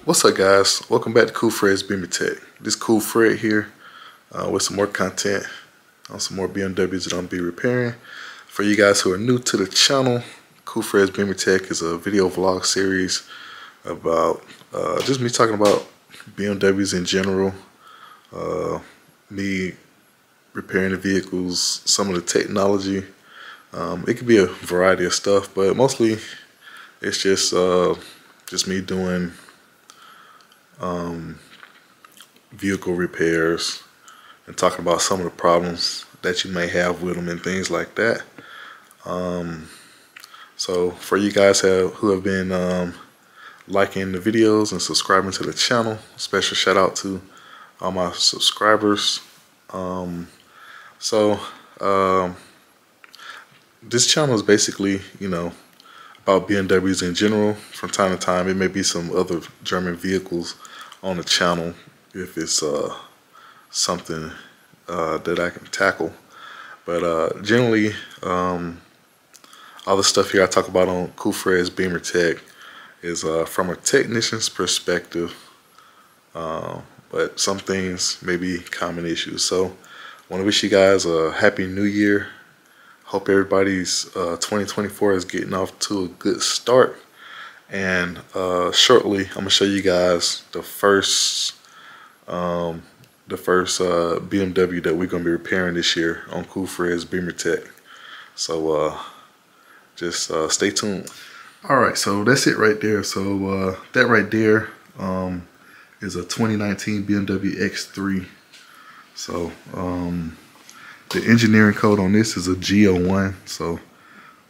What's up, guys? Welcome back to Cool Fred's Beamer Tech. This Cool Fred here with some more content on some more BMWs that I'm be repairing. For you guys who are new to the channel, Cool Fred's Beamer Tech is a video vlog series about just me talking about BMWs in general, me repairing the vehicles, some of the technology. It could be a variety of stuff, but mostly it's just me doing vehicle repairs and talking about some of the problems that you may have with them and things like that. So for you guys who have been liking the videos and subscribing to the channel, special shout out to all my subscribers. This channel is basically, about BMWs in general. From time to time, it may be some other German vehicles on the channel if it's something that I can tackle. But generally, all the stuff here I talk about on Cool Fred's Beamer Tech is from a technician's perspective, but some things may be common issues. So I want to wish you guys a happy new year. Hope everybody's 2024 is getting off to a good start. And shortly, I'm gonna show you guys the first BMW that we're gonna be repairing this year on Cool Fred's Beamer Tech. So just stay tuned. All right, so that's it right there. So that right there is a 2019 BMW X3. So the engineering code on this is a G01. So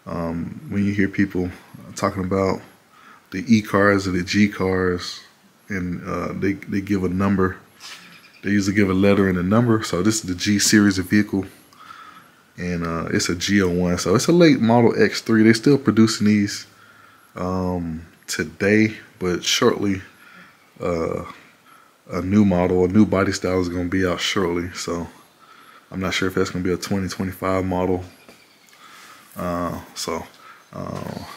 when you hear people talking about the E cars or the G cars, and they give a number, they usually give a letter and a number. So this is the G series of vehicle, and it's a G01. So it's a late model X3. They're still producing these today, but shortly a new model, a new body style is going to be out shortly. So I'm not sure if that's going to be a 2025 model.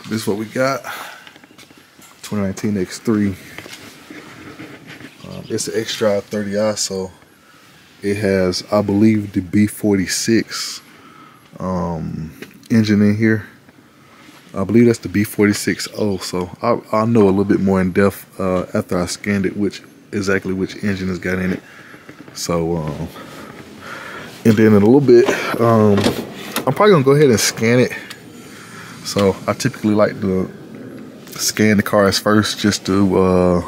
This is what we got. 2019 X3. It's an xDrive 30i, so it has, I believe, the B46 engine in here. I believe that's the B46O. So I'll know a little bit more in depth after I scanned it, exactly which engine has got in it. So and then in a little bit, I'm probably gonna go ahead and scan it. So I typically like to scan the cars first, just to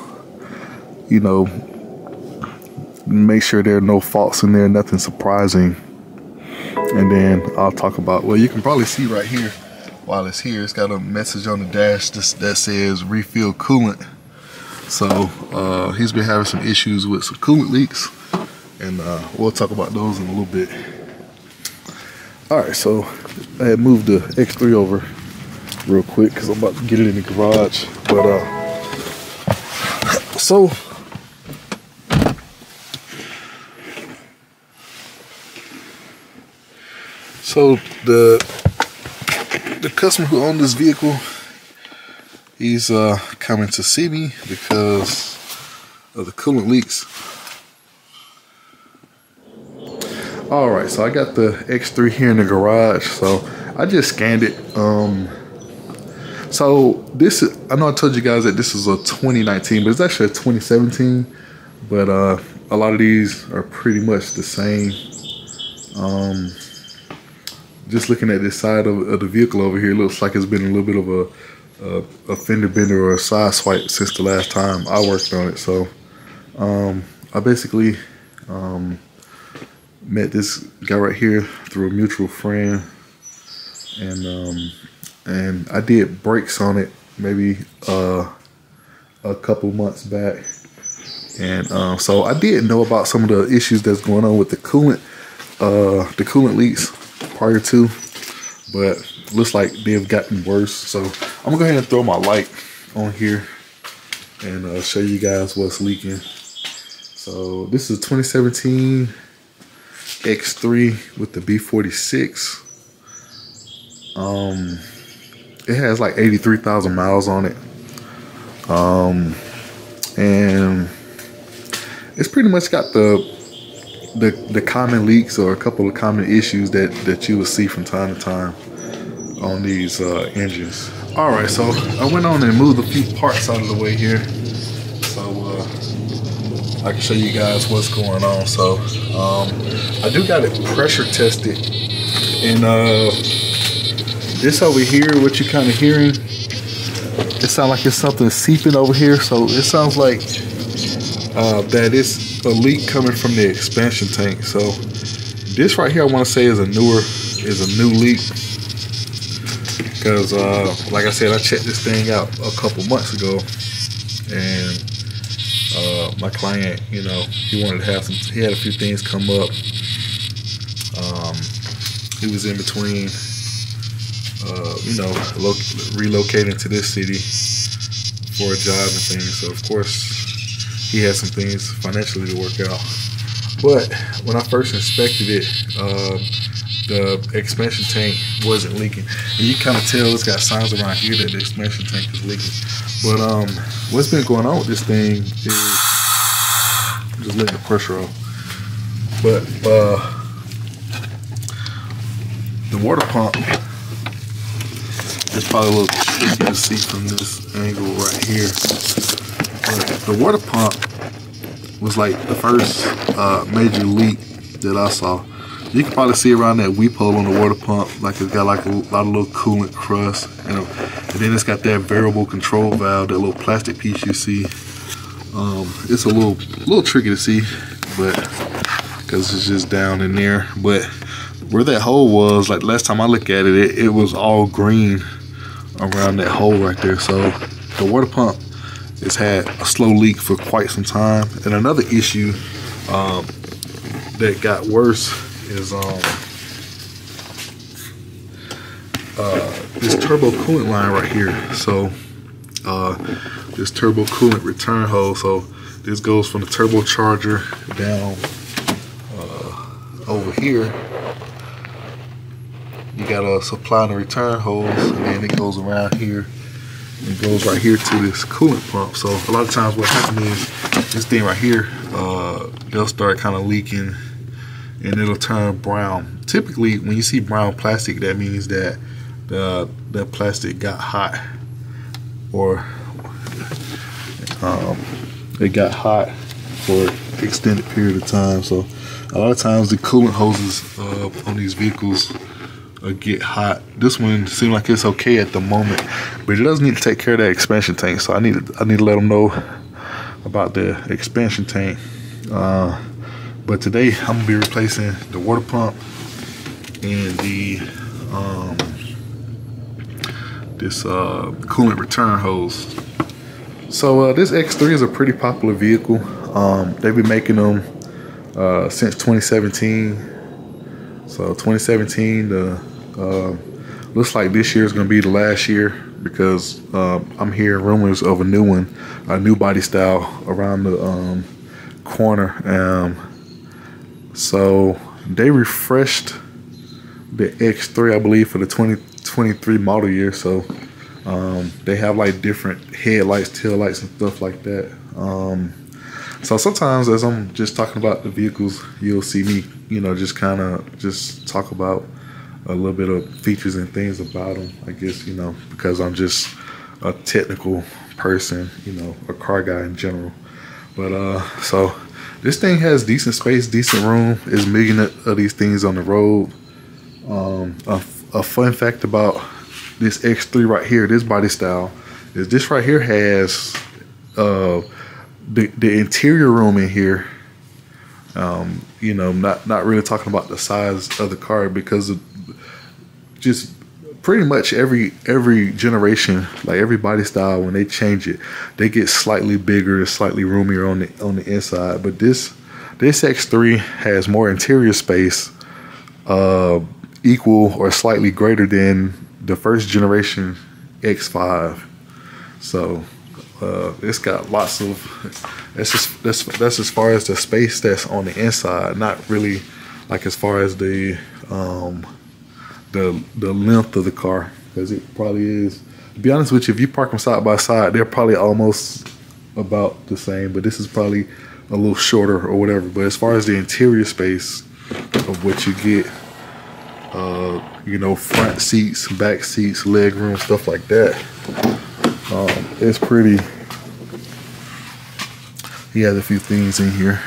make sure there are no faults in there, nothing surprising. And then I'll talk about, well, you can probably see right here while it's here, it's got a message on the dash that says refill coolant. So he's been having some issues with some coolant leaks, and we'll talk about those in a little bit. All right, so I had moved the X3 over real quick because I'm about to get it in the garage. But so the customer who owned this vehicle, he's coming to see me because of the coolant leaks. All right, so I got the X3 here in the garage. So I just scanned it. So this is, I know I told you guys that this is a 2019, but it's actually a 2017. But a lot of these are pretty much the same. Just looking at this side of the vehicle over here, it looks like it's been a little bit of a fender bender or a side swipe since the last time I worked on it. So I basically met this guy right here through a mutual friend, and I did brakes on it maybe a couple months back. And so I did know about some of the issues that's going on with the coolant leaks prior to, but looks like they've gotten worse. So I'm gonna go ahead and throw my light on here and show you guys what's leaking. So this is 2017 X3 with the B46. It has like 83,000 miles on it. and it's pretty much got the common leaks or a couple of common issues that you will see from time to time on these engines. All right, so I went on and moved a few parts out of the way here, so I can show you guys what's going on. So I do got it pressure tested, and this over here, what you're kind of hearing, it sounds like it's something seeping over here. So it sounds like that it's a leak coming from the expansion tank. So this right here, I want to say is a new leak, because like I said, I checked this thing out a couple months ago, and my client, you know, he wanted to have he had a few things come up. He was in between you know, relocating to this city for a job and things. So of course he had some things financially to work out. But when I first inspected it, the expansion tank wasn't leaking. And you kind of tell it's got signs around here that the expansion tank is leaking. But what's been going on with this thing is, I'm just letting the pressure off. But the water pump, it's probably a little tricky to see from this angle right here. But the water pump was like the first major leak that I saw. You can probably see around that weep hole on the water pump, like it's got like a lot of little coolant crust, and then it's got that variable control valve, that little plastic piece you see. It's a little tricky to see, but because it's just down in there. But where that hole was, like last time I looked at it, it was all green around that hole right there. So the water pump has had a slow leak for quite some time. And another issue that got worse is this turbo coolant line right here. So this turbo coolant return hose. So this goes from the turbocharger down over here. You got a supply and a return hose, and then it goes around here and goes right here to this coolant pump. So a lot of times what happens is this thing right here, they'll start kind of leaking and it'll turn brown. Typically when you see brown plastic, that means that the plastic got hot, or it got hot for an extended period of time. So a lot of times the coolant hoses on these vehicles get hot. This one seems like it's okay at the moment, but it does need to take care of that expansion tank. So I need to let them know about the expansion tank. But today I'm gonna be replacing the water pump and the this coolant return hose. So this X3 is a pretty popular vehicle. They've been making them since 2017. So 2017, looks like this year is going to be the last year, because I'm hearing rumors of a new one, a new body style around the corner. So they refreshed the X3, I believe, for the 2023 model year. So they have like different headlights, tail lights, and stuff like that. So sometimes as I'm just talking about the vehicles, you'll see me, you know, just kind of just talk about a little bit of features and things about them, I guess, you know, because I'm just a technical person, you know, a car guy in general. But so this thing has decent space, decent room. There's a million of these things on the road. A fun fact about this X3 right here, this body style, is this right here has the interior room in here. You know, not really talking about the size of the car, because of just pretty much every generation, like every body style, when they change it, they get slightly bigger, slightly roomier on the inside. But this X3 has more interior space, equal or slightly greater than the first generation X5. So it's got lots of, that's as far as the space that's on the inside, not really like as far as the length of the car, because it probably is, to be honest with you, if you park them side by side, they're probably almost about the same, but this is probably a little shorter or whatever. But as far as the interior space of what you get, you know, front seats, back seats, leg room, stuff like that, it's pretty. He has a few things in here.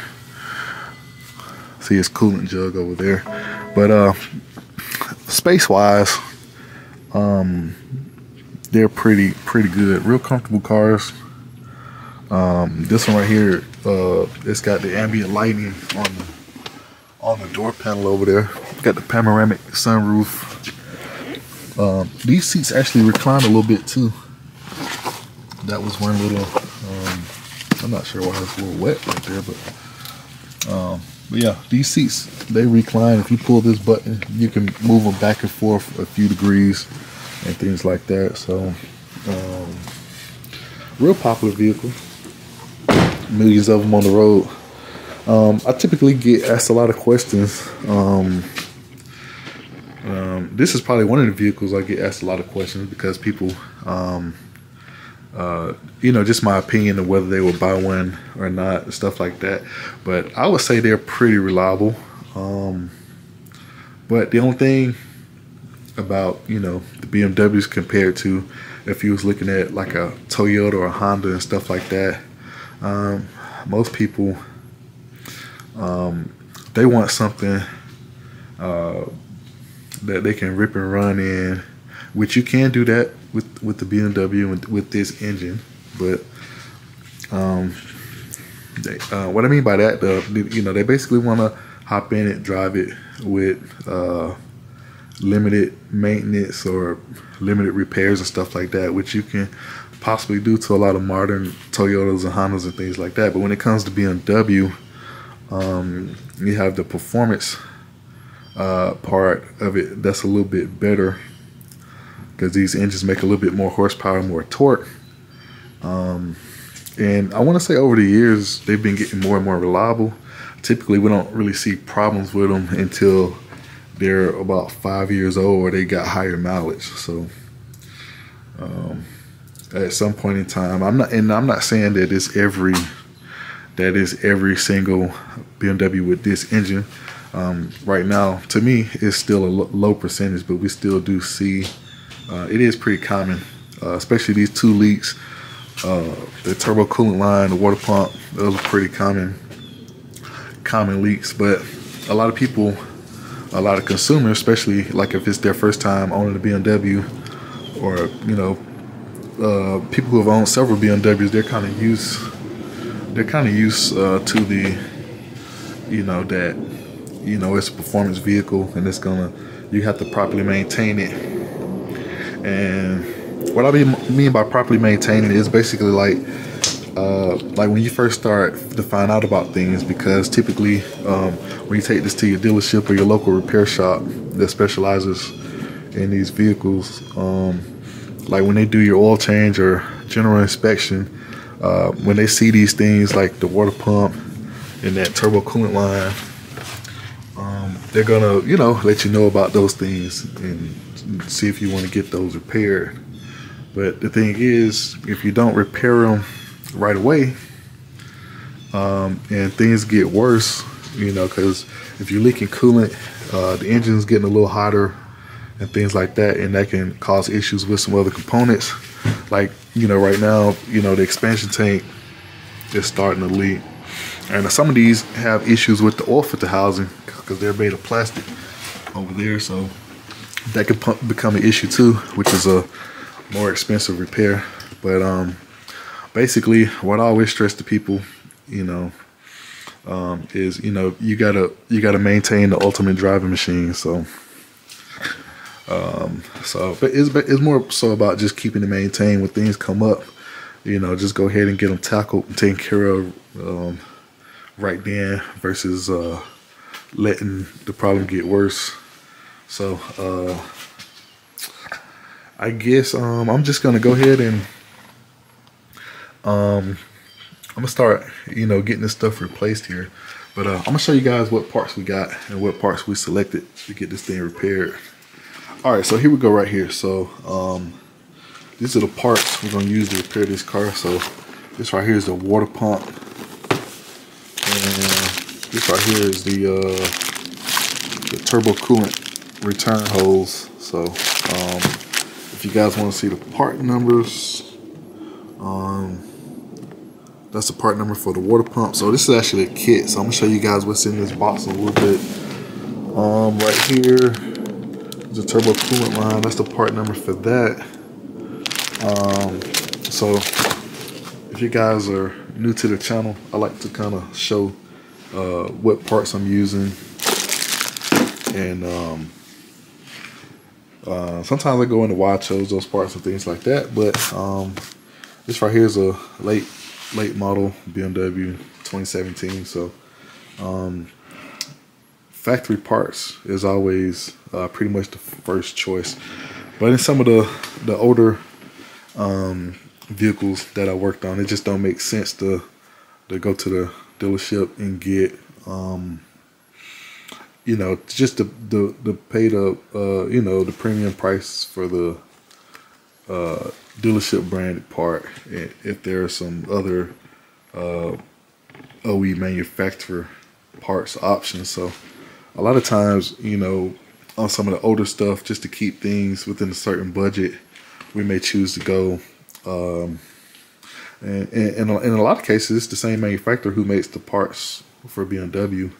See his coolant jug over there. But space wise, they're pretty good, real comfortable cars. This one right here, it's got the ambient lighting on the door panel over there. Got the panoramic sunroof. These seats actually recline a little bit too. That was one little, I'm not sure why it's a little wet right there, but yeah, these seats, they recline. If you pull this button, you can move them back and forth a few degrees and things like that. So, real popular vehicle. Millions of them on the road. I typically get asked a lot of questions. This is probably one of the vehicles I get asked a lot of questions because people, you know, just my opinion of whether they will buy one or not, stuff like that. But I would say they're pretty reliable. But the only thing about, you know, the BMWs compared to if you was looking at like a Toyota or a Honda and stuff like that, most people, they want something that they can rip and run in, which you can do that with the BMW and with this engine. But what I mean by that, you know, they basically want to hop in it, drive it with limited maintenance or limited repairs and stuff like that, which you can possibly do to a lot of modern Toyotas and Hondas and things like that. But when it comes to BMW, you have the performance part of it that's a little bit better because these engines make a little bit more horsepower, more torque. And I want to say over the years, they've been getting more and more reliable. Typically, we don't really see problems with them until they're about 5 years old or they got higher mileage. So at some point in time, I'm not saying that it's every single BMW with this engine. Right now, to me, it's still a low percentage, but we still do see it is pretty common, especially these two leaks, the turbo coolant line, the water pump. Those are pretty common leaks. But a lot of people, a lot of consumers, especially like if it's their first time owning a BMW, or you know, people who have owned several BMWs, they're kind of used to the, you know, that, you know, it's a performance vehicle and you have to properly maintain it. And what I mean by properly maintaining it is basically like when you first start to find out about things, because typically when you take this to your dealership or your local repair shop that specializes in these vehicles, like when they do your oil change or general inspection, when they see these things like the water pump and that turbo coolant line, they're gonna, you know, let you know about those things and see if you want to get those repaired. But the thing is, if you don't repair them right away, and things get worse, you know, because if you're leaking coolant, the engine's getting a little hotter and things like that, and that can cause issues with some other components. Like, you know, right now, you know, the expansion tank is starting to leak, and some of these have issues with the oil filter housing because they're made of plastic over there, so that could become an issue too, which is a more expensive repair. But basically, what I always stress to people, you know, is, you know, you gotta maintain the ultimate driving machine. So but it's more so about just keeping it maintained. When things come up, you know, just go ahead and get them tackled and taken care of right then, versus letting the problem get worse. So I guess I'm just gonna go ahead and I'm gonna start, you know, getting this stuff replaced here. But I'm gonna show you guys what parts we got and what parts we selected to get this thing repaired. All right, so here we go right here. So these are the parts we're gonna use to repair this car. So This right here is the water pump, and this right here is the turbo coolant return hose. So if you guys want to see the part numbers, that's the part number for the water pump. So this is actually a kit, so I'm gonna show you guys what's in this box a little bit. Right here is the turbo coolant line. That's the part number for that. So if you guys are new to the channel, I like to kind of show what parts I'm using, and sometimes I go into why I chose those parts and things like that. But this right here is a late model BMW 2017. So factory parts is always pretty much the first choice. But in some of the older vehicles that I worked on, it just don't make sense to go to the dealership and get you know, just the pay the you know, the premium price for the dealership branded part, if there are some other OE manufacturer parts options. So a lot of times, you know, on some of the older stuff, just to keep things within a certain budget, we may choose to go and in a lot of cases, it's the same manufacturer who makes the parts for BMW.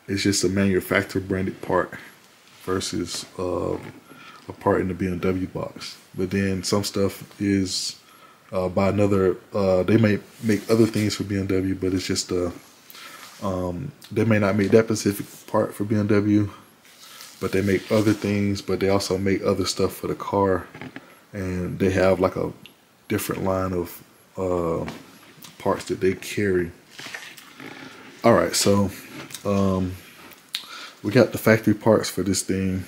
It's just a manufacturer branded part versus a part in the BMW box. But then some stuff is by another, they may make other things for BMW, but it's just they may not make that specific part for BMW, but they make other things, but they also make other stuff for the car, and they have like a different line of parts that they carry. All right, so we got the factory parts for this thing.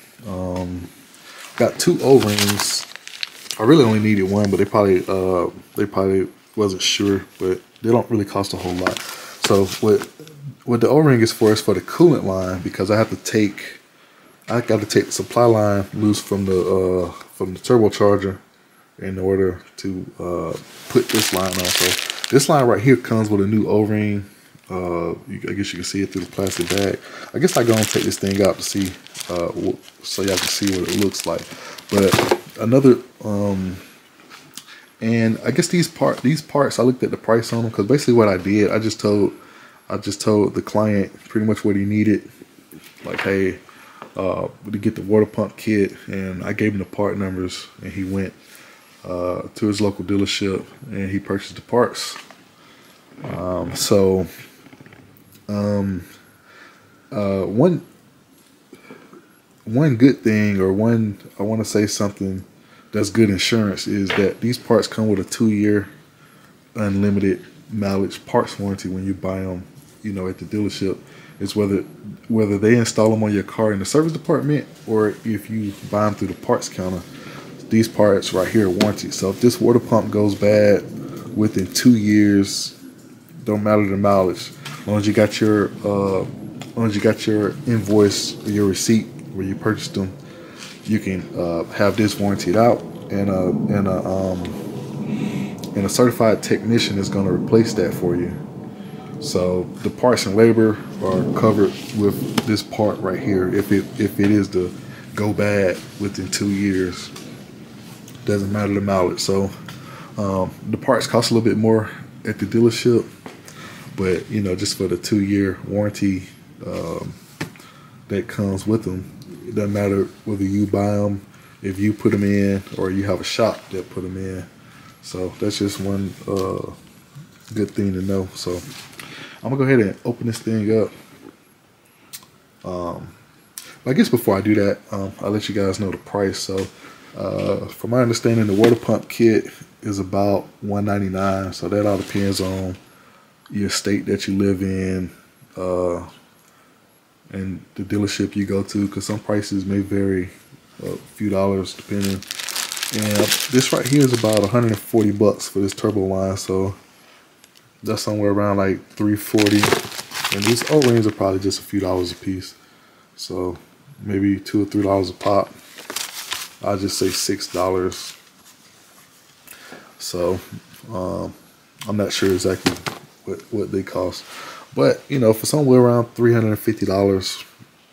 Got two O-rings. I really only needed one, but they probably wasn't sure, but they don't really cost a whole lot. So what the O-ring is for the coolant line, because I got to take the supply line loose from the turbocharger in order to put this line on. So this line right here comes with a new O-ring. I guess you can see it through the plastic bag. I guess I go and take this thing out to see, so y'all can see what it looks like. But another, and I guess these parts, I looked at the price on them, because basically what I did, I just told the client pretty much what he needed. Like, hey, to get the water pump kit, and I gave him the part numbers, and he went to his local dealership and he purchased the parts. One good thing, or I want to say something that's good insurance, is that these parts come with a 2-year unlimited mileage parts warranty when you buy them, you know, at the dealership. It's whether they install them on your car in the service department, or if you buy them through the parts counter. These parts right here are warranted. So if this water pump goes bad within 2 years, don't matter the mileage, as long as you got your invoice, your receipt where you purchased them, you can have this warranted out, and a certified technician is going to replace that for you. So the parts and labor are covered with this part right here. If it is to go bad within 2 years, doesn't matter the mileage. So the parts cost a little bit more at the dealership, but you know, just for the 2-year warranty that comes with them, it doesn't matter whether you buy them, if you put them in, or you have a shop that put them in. So that's just one good thing to know. So I'm gonna go ahead and open this thing up. I guess before I do that, I'll let you guys know the price. So from my understanding, the water pump kit is about $199. So that all depends on your state that you live in, and the dealership you go to, because some prices may vary a few dollars depending. And this right here is about $140 for this turbo line. So that's somewhere around like $340. And these O-rings are probably just a few dollars a piece. So maybe $2 or $3 a pop. I'll just say $6. So I'm not sure exactly what they cost, but you know, for somewhere around $350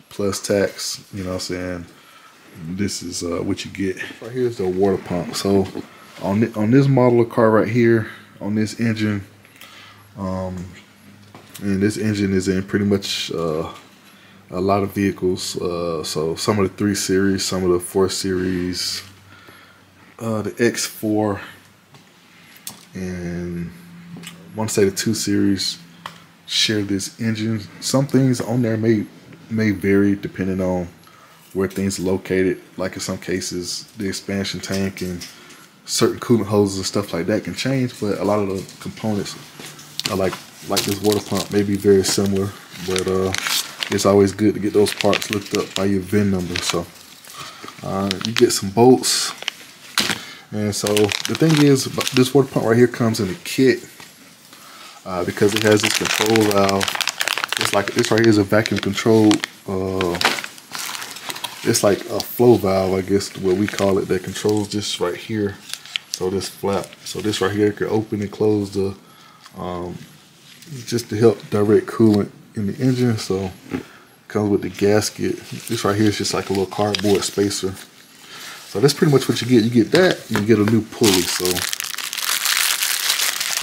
plus tax, you know what I'm saying, this is what you get. Right here is the water pump. So on this model of car right here, on this engine, and this engine is in pretty much a lot of vehicles. So some of the 3 Series, some of the 4 Series, the X4, and I want to say the 2 Series share this engine. Some things on there may vary depending on where things are located. Like in some cases, the expansion tank and certain coolant hoses and stuff like that can change, but a lot of the components are like this water pump may be very similar. But it's always good to get those parts looked up by your VIN number. So you get some bolts. And so the thing is, this water pump right here comes in a kit because it has this control valve. It's like this right here is a vacuum controlled. It's like a flow valve, I guess what we call it, that controls this right here. So this flap. So this right here can open and close the just to help direct coolant in the engine. So it comes with the gasket. This right here is just like a little cardboard spacer. So that's pretty much what you get. You get that, and you get a new pulley, so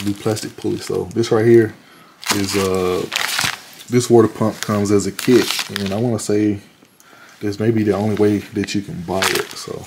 a new plastic pulley. So this right here is this water pump comes as a kit, and I want to say this may be the only way that you can buy it. So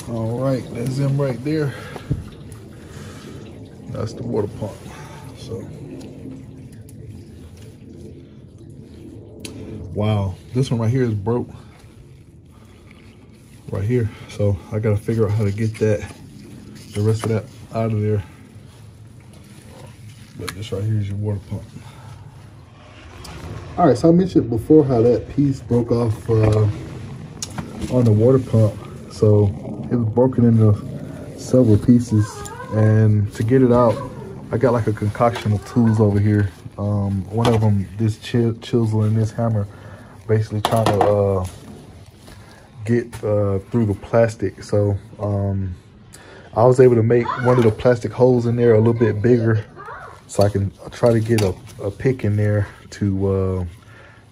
all right, that's him right there. That's the water pump. So, wow, this one right here is broke. Right here. So I gotta figure out how to get the rest of that out of there. But this right here is your water pump. All right, so I mentioned before how that piece broke off on the water pump. So it was broken into several pieces, and to get it out, I got like a concoction of tools over here. One of them, this chisel and this hammer, basically trying to get through the plastic. So I was able to make one of the plastic holes in there a little bit bigger, so I can try to get a pick in there to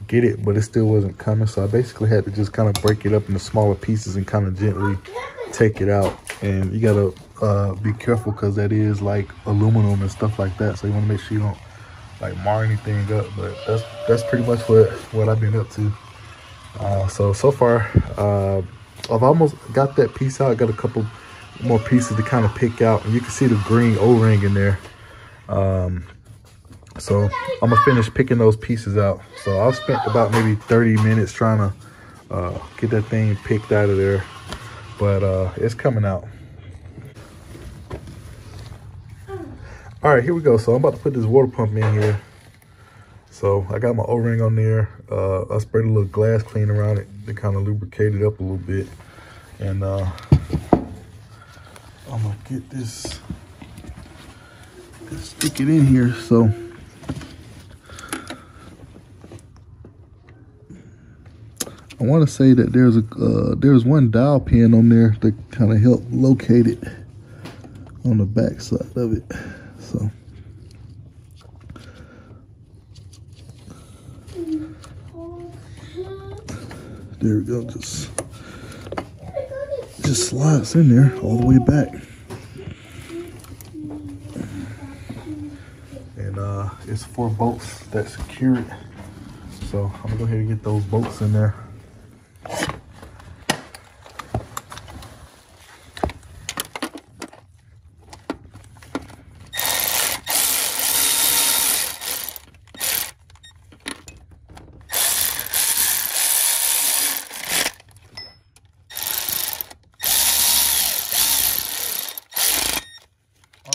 get it, but it still wasn't coming. So I basically had to just kind of break it up into smaller pieces and kind of gently take it out. And you gotta be careful because that is like aluminum and stuff like that, so you want to make sure you don't like mar anything up. But that's pretty much what I've been up to. So far I've almost got that piece out. I got a couple more pieces to kind of pick out, and you can see the green O-ring in there. So I'm gonna finish picking those pieces out. So I've spent about maybe 30 minutes trying to get that thing picked out of there, but it's coming out. All right, here we go. So I'm about to put this water pump in here. So I got my O-ring on there. I sprayed a little glass clean around it to kind of lubricate it up a little bit. And I'm gonna get this, stick it in here. So I want to say that there's one dowel pin on there to kind of help locate it on the back side of it. So there we go. Just slides in there all the way back, and it's 4 bolts that secure it. So I'm gonna go ahead and get those bolts in there.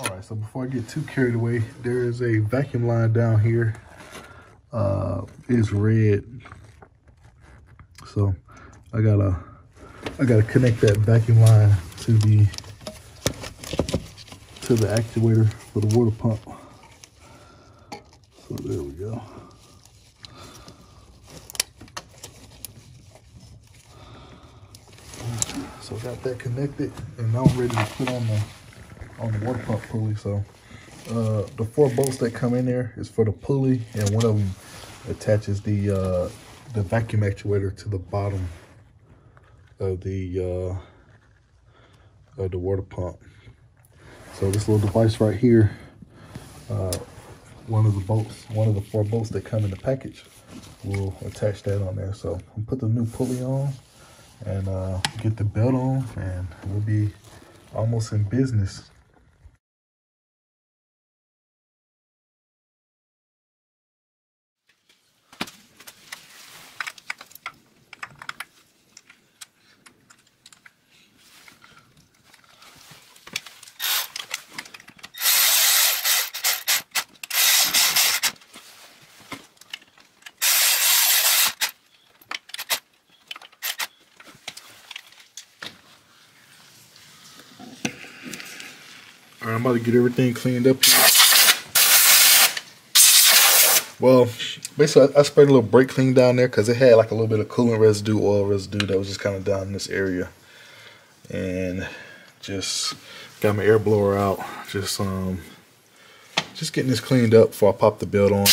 Alright, so before I get too carried away, there is a vacuum line down here. It's red. So I gotta connect that vacuum line to the actuator for the water pump. So there we go. So I got that connected, and now I'm ready to put on the water pump pulley. So the 4 bolts that come in there is for the pulley, and one of them attaches the vacuum actuator to the bottom of the water pump. So this little device right here, one of the 4 bolts that come in the package, will attach that on there. So I'll put the new pulley on and get the belt on, and we'll be almost in business. All right, I'm about to get everything cleaned up here. Well, basically, I sprayed a little brake clean down there because it had like a little bit of coolant residue, oil residue that was just kind of down in this area. And just got my air blower out. Just getting this cleaned up before I pop the belt on.